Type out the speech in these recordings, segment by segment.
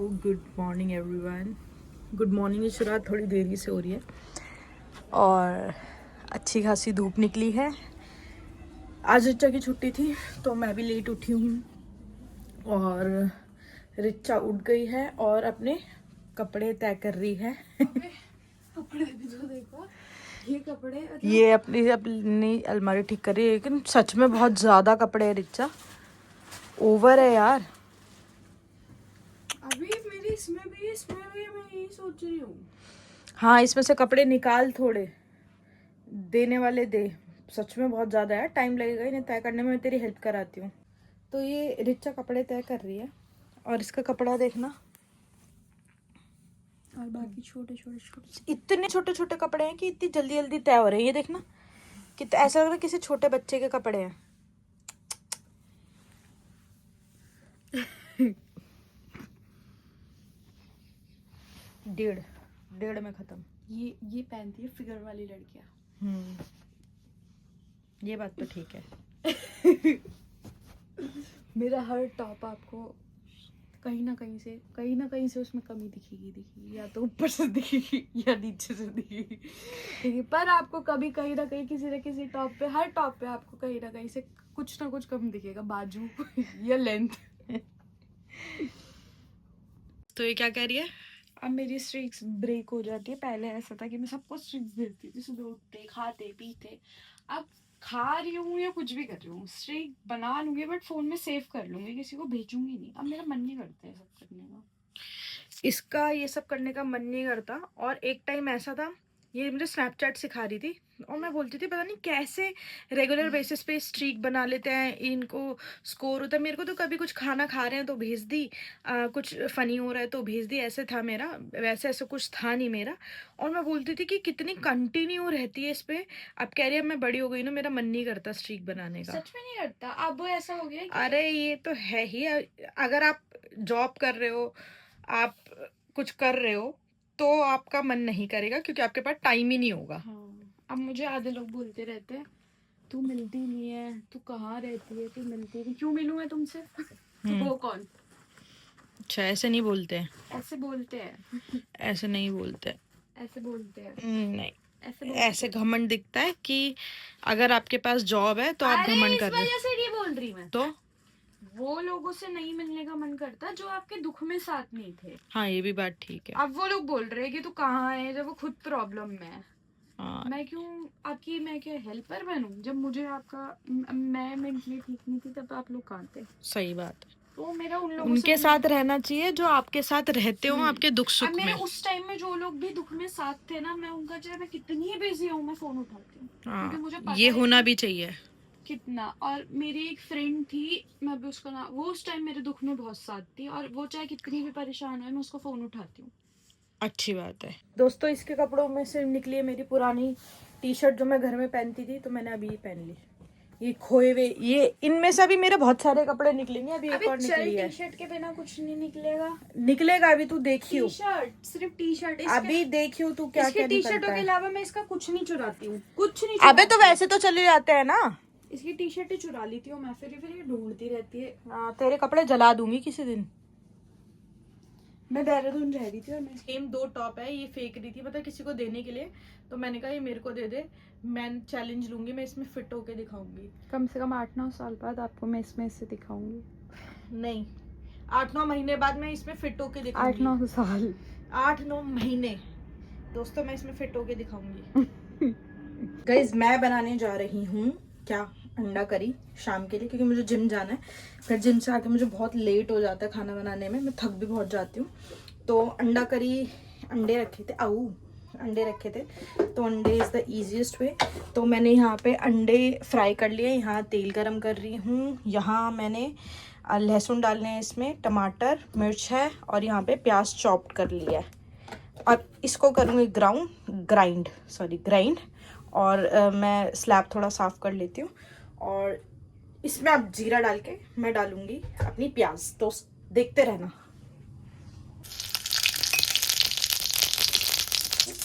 Good morning everyone. Good morning की शुरुआत थोड़ी देरी से हो रही है और अच्छी खासी धूप निकली है। आज रिचा की छुट्टी थी तो मैं भी लेट उठी हूँ और रिचा उठ गई है और अपने कपड़े तय कर रही है। कपड़े भी तो देखो, ये कपड़े ये अपनी अलमारी ठीक कर रही है, लेकिन सच में बहुत ज़्यादा कपड़े हैं रिचा, ओवर है यार। अभी मेरी इसमें भी मैं यही सोच रही हूँ। हाँ, इसमें से कपड़े निकाल, थोड़े देने वाले दे। सच में बहुत ज़्यादा है, टाइम लगेगा इन्हें तय करने में, मैं तेरी हेल्प कराती हूँ। तो ये रिचा कपड़े तय कर रही है और इसका कपड़ा देखना, और बाकी छोटे छोटे इतने छोटे छोटे कपड़े हैं कि इतनी जल्दी जल्दी तय हो रहे हैं। ये देखना कि ऐसा लग रहा है किसी छोटे बच्चे के कपड़े हैं। डेढ़ में खत्म। ये पहनती है फिगर वाली लड़कियाँ। ये बात तो ठीक है। मेरा हर टॉप आपको कहीं ना कहीं से उसमें कमी दिखेगी, या तो ऊपर से दिखेगी या नीचे से दिखेगी, पर आपको कभी कहीं ना कहीं किसी न किसी टॉप पे, हर टॉप पे आपको कहीं ना कहीं से कुछ ना कुछ कम दिखेगा, बाजू या लेंथ। तो ये क्या कह रही है? अब मेरी स्ट्रीक्स ब्रेक हो जाती है। पहले ऐसा था कि मैं सबको स्ट्रीक्स देती थी, सुबह उठते खाते पीते। अब खा रही हूँ या कुछ भी कर रही हूँ, स्ट्रीक बना लूंगी बट फोन में सेव कर लूंगी, किसी को भेजूंगी नहीं। अब मेरा मन नहीं करता है सब करने का। इसका ये सब करने का मन नहीं करता। और एक टाइम ऐसा था, ये मुझे स्नैपचैट सिखा रही थी और मैं बोलती थी पता नहीं कैसे रेगुलर बेसिस पे स्ट्रीक बना लेते हैं, इनको स्कोर होता है। मेरे को तो कभी कुछ खाना खा रहे हैं तो भेज दी, कुछ फ़नी हो रहा है तो भेज दी, ऐसे था मेरा। वैसे ऐसा कुछ था नहीं मेरा। और मैं बोलती थी कि कितनी कंटिन्यू रहती है इस पर। अब कह रही है मैं बड़ी हो गई ना, मेरा मन नहीं करता स्ट्रीक बनाने का। सच में नहीं करता, अब ऐसा हो गया कि अरे ये तो है ही। अगर आप जॉब कर रहे हो, आप कुछ कर रहे हो, तो आपका मन नहीं करेगा क्योंकि आपके पास टाइम ही नहीं होगा। हाँ, अब मुझे आधे लोग बोलते रहते हैं तू मिलती नहीं है, तू कहाँ रहती है, तू मिलती नहीं। क्यों मिलूं मैं तुमसे? तो वो कौन? अच्छा, ऐसे नहीं बोलते हैं। ऐसे बोलते हैं। ऐसे नहीं बोलते। ऐसे बोलते हैं। नहीं, ऐसे बोलते ऐसे घमंड दिखता है कि अगर आपके पास जॉब है तो आप अरे घमंड इस कर रहे वजह से नहीं बोल रही मैं। तो वो लोगों से नहीं मिलने का मन करता जो आपके दुख में साथ नहीं थे। हाँ, ये भी बात ठीक है। अब वो लोग बोल रहे हैं कि तू कहाँ है, जब वो खुद प्रॉब्लम में है। हाँ, मैं क्यों आपकी, मैं क्या हेल्पर बनूं? जब मुझे आपका मैं मेंटली ठीक नहीं थी तब आप लोग कहाँ थे? सही बात है। तो मेरा उन लोगों उनके से साथ रहना चाहिए जो आपके साथ रहते हो आपके दुख अब सुख मेरे में। उस टाइम में जो लोग भी दुख में साथ थे ना, मैं उनका चाहे मैं कितनी बिजी हूँ मैं फोन उठाती हूँ, क्योंकि मुझे पता ये है होना कि भी चाहिए। कितना। और मेरी एक फ्रेंड थी, मैं भी उसका नाम, वो उस टाइम मेरे दुख में बहुत साथ थी, और वो चाहे कितनी भी परेशान है मैं उसको फोन उठाती हूँ। अच्छी बात है। दोस्तों, इसके कपड़ों में से निकली है मेरी पुरानी टी शर्ट जो मैं घर में पहनती थी, तो मैंने अभी पहन ली। ये खोए हुए, ये इनमें से अभी मेरे बहुत सारे कपड़े निकलेंगे। अभी एक और निकली है। टी शर्ट के बिना कुछ नहीं निकलेगा। निकलेगा अभी, तू देखियो। टी शर्ट, सिर्फ टी शर्ट। अभी देखियो तू क्या क्या टी शर्टों निकलता के है। अलावा मैं इसका कुछ नहीं चुराती हूँ, कुछ नहीं अबे तो चुराती। वैसे तो चले जाते हैं ना। इसकी टी शर्ट चुरा लेती हूँ मैं, फिर ये ढूंढती रहती है। तेरे कपड़े जला दूंगी किसी दिन। मैं देहरादून रह रही थी और मैं सेम 2 टॉप है, ये फेंक रही थी पता किसी को देने के लिए, तो मैंने कहा ये मेरे को दे दे, मैं चैलेंज लूंगी, मैं इसमें फिट होके दिखाऊंगी। कम से कम 8-9 साल बाद आपको मैं इसमें इससे दिखाऊंगी। नहीं, 8-9 महीने बाद मैं इसमें फिट होके दिखाऊंगी। 8-9 साल 8-9 महीने दोस्तों मैं इसमें फिट होके दिखाऊंगी। गाइस, मैं बनाने जा रही हूँ क्या, अंडा करी शाम के लिए, क्योंकि मुझे जिम जाना है। फिर जिम से आके मुझे बहुत लेट हो जाता है खाना बनाने में, मैं थक भी बहुत जाती हूँ। तो अंडा करी, अंडे रखे थे, तो अंडे इज़ द ईजीएस्ट वे। तो मैंने यहाँ पे अंडे फ्राई कर लिए, यहाँ तेल गरम कर रही हूँ, यहाँ मैंने लहसुन डालने हैं, इसमें टमाटर मिर्च है, और यहाँ पे प्याज चॉप्ड कर लिया है। और इसको करूँगी ग्राइंड। और मैं स्लैब थोड़ा साफ कर लेती हूँ, और इसमें अब जीरा डाल के मैं डालूंगी अपनी प्याज। तो देखते रहना।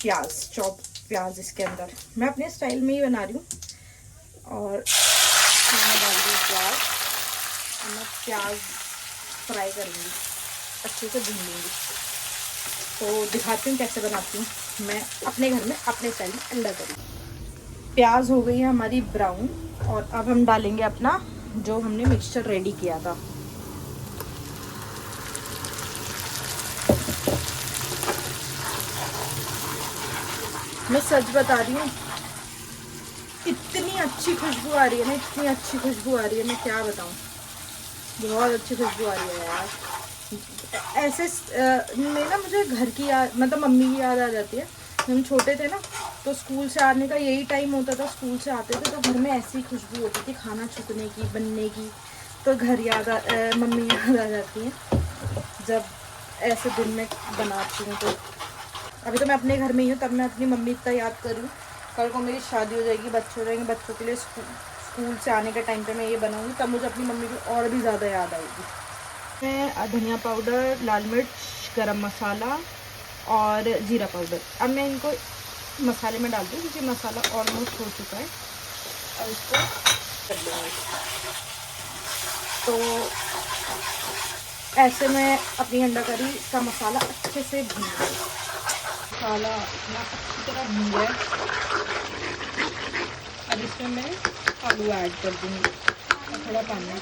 प्याज इसके अंदर मैं अपने स्टाइल में ही बना रही हूँ। और मैं डाल रही हूँ प्याज, और मैं प्याज फ्राई करूँगी। अच्छे से भून लूँगी। तो दिखाती हूँ कैसे बनाती हूँ मैं अपने घर में अपने स्टाइल में अंडा करी। प्याज हो गई है हमारी ब्राउन और अब हम डालेंगे अपना जो हमने मिक्सचर रेडी किया था। मैं सच बता रही हूँ, इतनी अच्छी खुशबू आ रही है ना, इतनी अच्छी खुशबू आ रही है, मैं क्या बताऊँ, बहुत अच्छी खुशबू आ रही है यार। ऐसे में ना मुझे घर की याद, मतलब मम्मी की याद आ जाती है। हम छोटे थे ना तो स्कूल से आने का यही टाइम होता था, स्कूल से आते थे तो घर में ऐसी खुशबू होती थी खाना छुकने की, बनने की, तो घर मम्मी याद आ जाती है जब ऐसे दिन में बनाती हूँ। तो अभी तो मैं अपने घर में ही हूँ, तब मैं अपनी मम्मी इतना याद करूँ। कल को मेरी शादी हो जाएगी, बच्चे हो जाएंगे, बच्चों के लिए स्कूल से आने के टाइम पे मैं ये बनाऊँगी, तब मुझे अपनी मम्मी की और भी ज़्यादा याद आएगी। मैं धनिया पाउडर, लाल मिर्च, गरम मसाला और जीरा पाउडर, अब मैं इनको मसाले में डाल दूँ क्योंकि मसाला ऑलमोस्ट हो चुका है और इसको कर देंगे। तो ऐसे मैं अपनी अंडा करी का मसाला अच्छे से भून लूँ। मसाला अपना अच्छी तरह भून गया। अब इसमें मैं आलू ऐड कर दूँगी और थोड़ा पानी।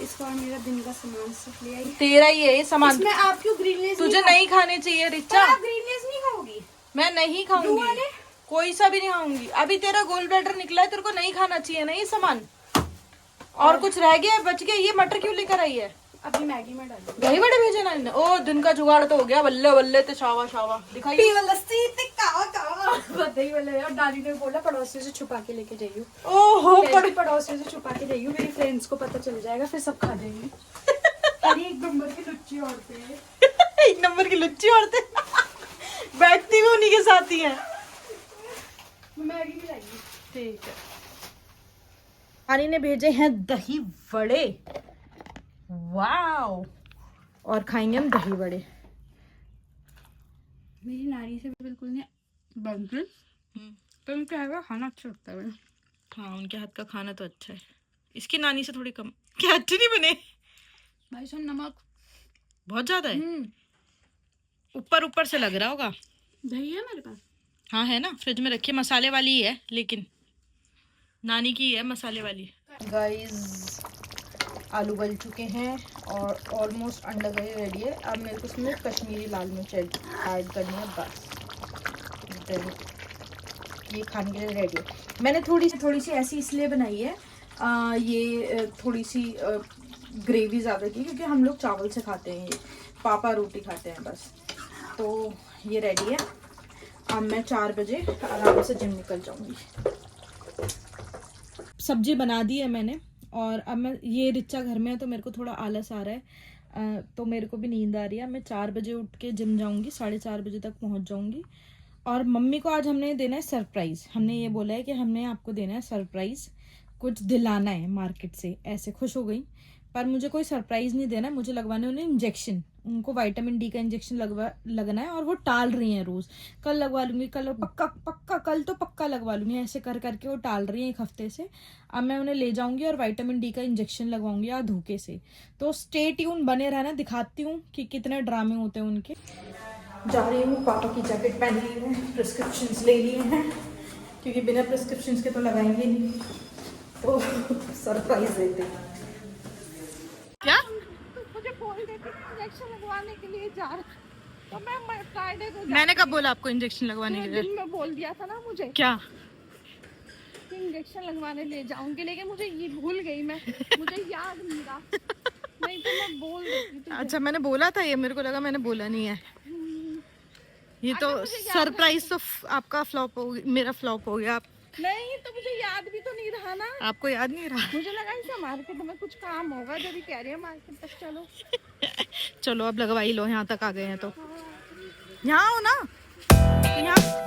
इस बार मेरा दिन का सामान सब ले आई। तेरा ही है ये सामान। इसमें आप क्यों ग्रीन लेस तुझे नहीं खाने चाहिए रिचा। आप ग्रीन लेस नहीं खाओगी? मैं नहीं खाऊंगी, कोई सा भी नहीं खाऊंगी। अभी तेरा गोल ब्लैडर निकला है, तेरे को नहीं खाना चाहिए ना ये सामान। और कुछ रह गया है, बच गया। ये मटर क्यों लेकर आई है? अभी मैगी में डाल दही बड़े भेजे ना इन्हें। ओ दिन का जुगाड़ तो हो गया, बल्ले बल्ले ते शावा शावा। दिखाइए दही वाले। और दादी ने बोला पड़ोसी से छुपा के लेके जाइयो। ओहो पड़ोसी से छुपा के जाइयो, मेरी फ्रेंड्स को पता चल जाएगा, फिर सब खा जाएंगे। अरे एक नंबर की लुच्ची औरतें हैं। एक नंबर की लुच्ची औरतें बैठती भी उन्हीं के साथ ही है। मैगी भी लाएगी। ठीक है। आनी ने भेजे हैं दही बड़े। वाओ। और खाएंगे हम दही बड़े। मेरी नानी से बिल्कुल नहीं बनती, तो उनके हाथ का खाना अच्छा लगता है। हाँ, उनके हाथ का खाना तो अच्छा है। इसकी नानी से थोड़ी कम। क्या अच्छे नहीं बने भाई सुन, नमक बहुत ज्यादा है। ऊपर ऊपर से लग रहा होगा। दही है मेरे पास। हाँ है ना, फ्रिज में रखिए। मसाले वाली ही है, लेकिन नानी की है मसाले वाली। गाइस आलू गल चुके हैं और ऑलमोस्ट अंडा करी रेडी है। अब मेरे को इसमें कश्मीरी लाल मिर्च ऐड करनी है बस। Then ये खाने के लिए रेडी है। मैंने थोड़ी सी ऐसी इसलिए बनाई है, ये थोड़ी सी ग्रेवी ज़्यादा की, क्योंकि हम लोग चावल से खाते हैं, ये पापा रोटी खाते हैं बस। तो ये रेडी है। अब मैं 4 बजे आराम से जिम निकल जाऊंगी। सब्जी बना दी है मैंने और अब मैं, ये रिचा घर में है तो मेरे को थोड़ा आलस आ रहा है, तो मेरे को भी नींद आ रही है। मैं 4 बजे उठ के जिम जाऊंगी, 4:30 बजे तक पहुंच जाऊंगी। और मम्मी को आज हमने देना है सरप्राइज। हमने ये बोला है कि हमने आपको देना है सरप्राइज, कुछ दिलाना है मार्केट से। ऐसे खुश हो गई, पर मुझे कोई सरप्राइज नहीं देना है। मुझे लगवाने उन्हें इंजेक्शन, उनको विटामिन डी का इंजेक्शन लगना है और वो टाल रही हैं रोज। कल लगवा लूंगी, कल पक्का कल तो पक्का लगवा लूंगी। ऐसे कर करके वो टाल रही हैं 1 हफ्ते से। अब मैं उन्हें ले जाऊंगी और विटामिन डी का इंजेक्शन लगवाऊंगी या धोखे से। तो स्टे ट्यून बने रहना, दिखाती हूँ कि कितने ड्रामे होते हैं उनके। जा रही हूँ, पापा की जैकेट पहन ली है, प्रिस्क्रिप्शंस ले लिए हैं, क्योंकि बिना प्रिस्क्रिप्शंस के तो लगाएंगे नहीं, तो सरप्राइज देते हैं। क्या मुझे बोल देती इंजेक्शन लगवाने के लिए जा रहा, तो मैं फ्राइडे को। मैंने कब बोला आपको इंजेक्शन लगवाने के लिए? दिन में बोल दिया था ना मुझे क्या कि इंजेक्शन लगवाने ले जाऊंगी, लेकिन मुझे ये भूल गई मैं, मुझे याद नहीं रहा, नहीं तो मैं बोल देती थी। अच्छा, मैंने बोला था, ये मेरे को लगा मैंने बोला नहीं है। ये तो सरप्राइज तो आपका फ्लॉप हो गया, मेरा फ्लॉप हो गया। आप नहीं तो मुझे याद भी तो नहीं रहा ना। आपको याद नहीं रहा? मुझे लगा इसे मार्केट में कुछ काम होगा, जब भी कह रही है मार्केट तक चलो। चलो अब लगवा ही लो, यहाँ तक आ गए हैं तो। यहाँ हो ना, यहाँ।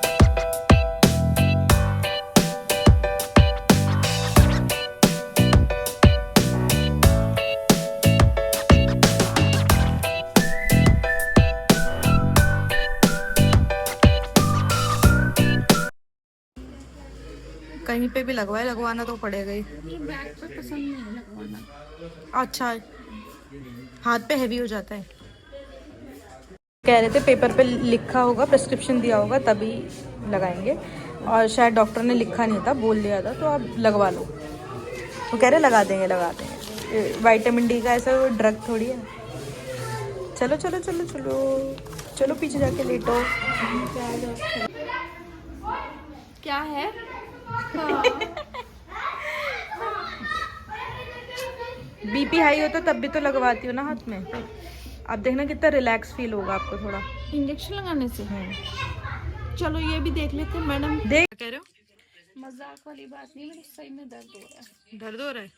कहीं पे भी लगवाना तो पड़ेगा ही। बैक पे पसंद नहीं है लगवाना। अच्छा, हाथ पे हैवी हो जाता है। कह रहे थे पेपर पे लिखा होगा, प्रेस्क्रिप्शन दिया होगा तभी लगाएंगे, और शायद डॉक्टर ने लिखा नहीं था, बोल दिया था तो आप लगवा लो। वो कह रहे लगा देंगे लगा देंगे, विटामिन डी का ऐसा ड्रग थोड़ी है। चलो चलो चलो चलो चलो पीछे जाके लेटो। क्या है? बीपी हाई हो तो तब भी तो लगवाती हो ना हाथ में। अब देखना कितना रिलैक्स फील होगा आपको थोड़ा इंजेक्शन लगाने से। चलो ये भी देख लेते हैं मैडम। देख क्या कह रहे हो? मजाक वाली बात नहीं, मेरे सही में दर्द हो रहा है। दर्द हो रहा है?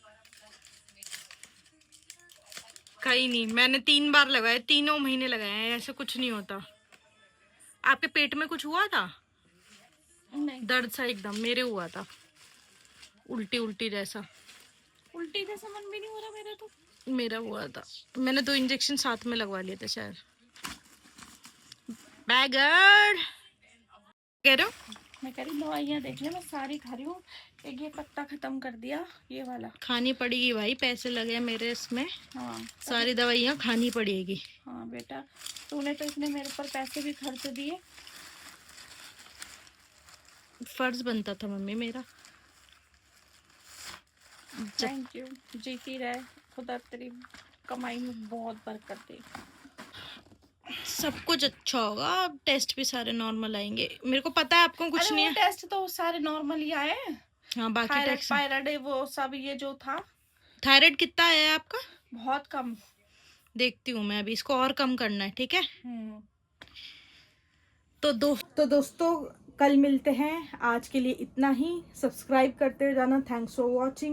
कहीं नहीं, मैंने 3 बार लगाए, 3 महीने लगाए हैं, ऐसे कुछ नहीं होता। आपके पेट में कुछ हुआ था? नहीं, दर्द सा एकदम मेरे हुआ था, उल्टी उल्टी जैसा। उल्टी जैसा मन भी नहीं हो रहा मेरा तो। मेरा हुआ था, मैंने 2 इंजेक्शन साथ में लगवा लिए थे शायद। बैगर कह रहे हो? मैं कह रही दवाइयाँ देख ले, मैं सारी खा रही हूँ। एक ये पत्ता खत्म कर दिया, ये वाला खानी पड़ेगी भाई, पैसे लगे हैं मेरे इसमें। हाँ सारी दवाइयाँ खानी पड़ेगी। हाँ बेटा, तूने तो इतने मेरे पर पैसे भी खर्च दिए। फर्ज बनता था मम्मी मेरा। थैंक यू, जीती रहे, खुदा तेरी कमाई में बहुत बरकत दे। सब कुछ अच्छा होगा, अब टेस्ट भी सारे नॉर्मल आएंगे, मेरे को पता है आपको कुछ नहीं है। टेस्ट तो सारे नॉर्मल ही आए। हाँ बाकी थायराइड टेस्ट। पायराइड वो सब ये जो था। थायराइड कितना आया है आपका? बहुत कम। देखती हूँ मैं अभी, इसको और कम करना है, ठीक है। तो दोस्तों कल मिलते हैं, आज के लिए इतना ही। सब्सक्राइब करते जाना। Thanks for watching.